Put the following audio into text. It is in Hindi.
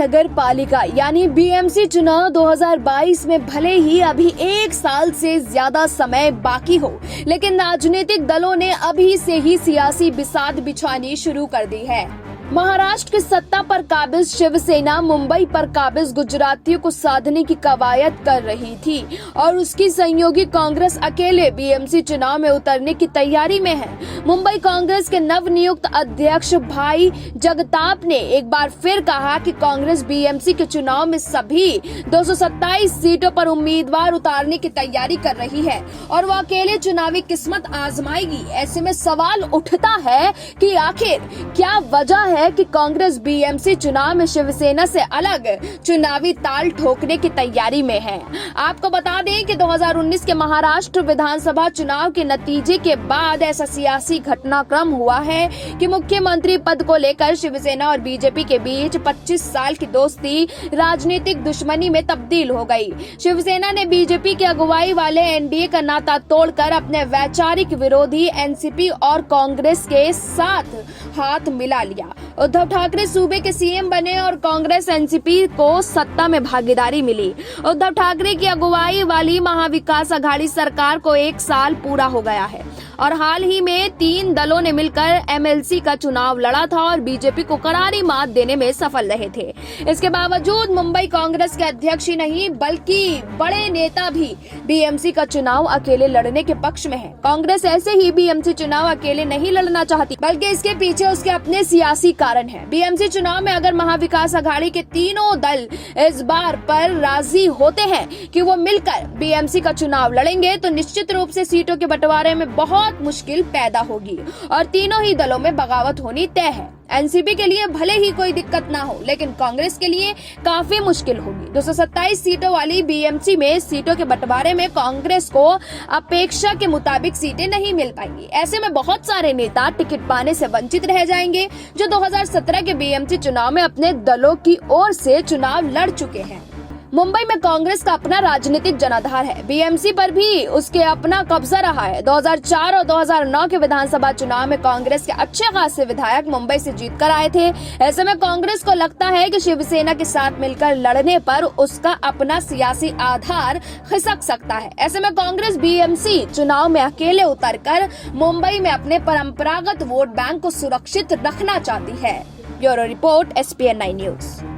महानगर पालिका यानी बीएमसी चुनाव 2022 में भले ही अभी 1 साल से ज्यादा समय बाकी हो, लेकिन राजनीतिक दलों ने अभी से ही सियासी बिसात बिछानी शुरू कर दी है। महाराष्ट्र की सत्ता पर काबिज शिवसेना मुंबई पर काबिज गुजरातियों को साधने की कवायद कर रही थी और उसकी सहयोगी कांग्रेस अकेले बीएमसी चुनाव में उतरने की तैयारी में है। मुंबई कांग्रेस के नवनियुक्त अध्यक्ष भाई जगताप ने एक बार फिर कहा कि कांग्रेस बीएमसी के चुनाव में सभी 227 सीटों पर उम्मीदवार उतारने की तैयारी कर रही है और वो अकेले चुनावी किस्मत आजमाएगी। ऐसे में सवाल उठता है कि आखिर क्या वजह है कि कांग्रेस बीएमसी चुनाव में शिवसेना से अलग चुनावी ताल ठोकने की तैयारी में है। आपको बता दें कि 2019 के महाराष्ट्र विधानसभा चुनाव के नतीजे के बाद ऐसा सियासी घटनाक्रम हुआ है कि मुख्यमंत्री पद को लेकर शिवसेना और बीजेपी के बीच 25 साल की दोस्ती राजनीतिक दुश्मनी में तब्दील हो गई। शिवसेना ने बीजेपी के अगुवाई वाले एनडीए का नाता तोड़कर अपने वैचारिक विरोधी एनसीपी और कांग्रेस के साथ हाथ मिला लिया। उद्धव ठाकरे सूबे के सीएम बने और कांग्रेस एनसीपी को सत्ता में भागीदारी मिली। उद्धव ठाकरे की अगुवाई वाली महाविकास अघाड़ी सरकार को 1 साल पूरा हो गया है और हाल ही में 3 दलों ने मिलकर एमएलसी का चुनाव लड़ा था और बीजेपी को करारी मात देने में सफल रहे थे। इसके बावजूद मुंबई कांग्रेस के अध्यक्ष ही नहीं बल्कि बड़े नेता भी बीएमसी का चुनाव अकेले लड़ने के पक्ष में है। कांग्रेस ऐसे ही बीएमसी चुनाव अकेले नहीं लड़ना चाहती, बल्कि इसके पीछे उसके अपने सियासी कारण है। बीएमसी चुनाव में अगर महाविकास अघाड़ी के तीनों दल इस बार पर राजी होते हैं कि वो मिलकर बीएमसी का चुनाव लड़ेंगे तो निश्चित रूप से सीटों के बंटवारे में बहुत मुश्किल पैदा होगी और तीनों ही दलों में बगावत होनी तय है। एनसीपी के लिए भले ही कोई दिक्कत ना हो, लेकिन कांग्रेस के लिए काफी मुश्किल होगी। 227 सीटों वाली बीएमसी में सीटों के बंटवारे में कांग्रेस को अपेक्षा के मुताबिक सीटें नहीं मिल पाएंगी। ऐसे में बहुत सारे नेता टिकट पाने से वंचित रह जाएंगे जो 2017 के बीएमसी चुनाव में अपने दलों की ओर से चुनाव लड़ चुके हैं। मुंबई में कांग्रेस का अपना राजनीतिक जनाधार है। बीएमसी पर भी उसके अपना कब्जा रहा है। 2004 और 2009 के विधानसभा चुनाव में कांग्रेस के अच्छे खासे विधायक मुंबई से जीत कर आए थे। ऐसे में कांग्रेस को लगता है कि शिवसेना के साथ मिलकर लड़ने पर उसका अपना सियासी आधार खिसक सकता है। ऐसे में कांग्रेस बीएमसी चुनाव में अकेले उतरकर मुंबई में अपने परंपरागत वोट बैंक को सुरक्षित रखना चाहती है। Bureau report SPN 9 news.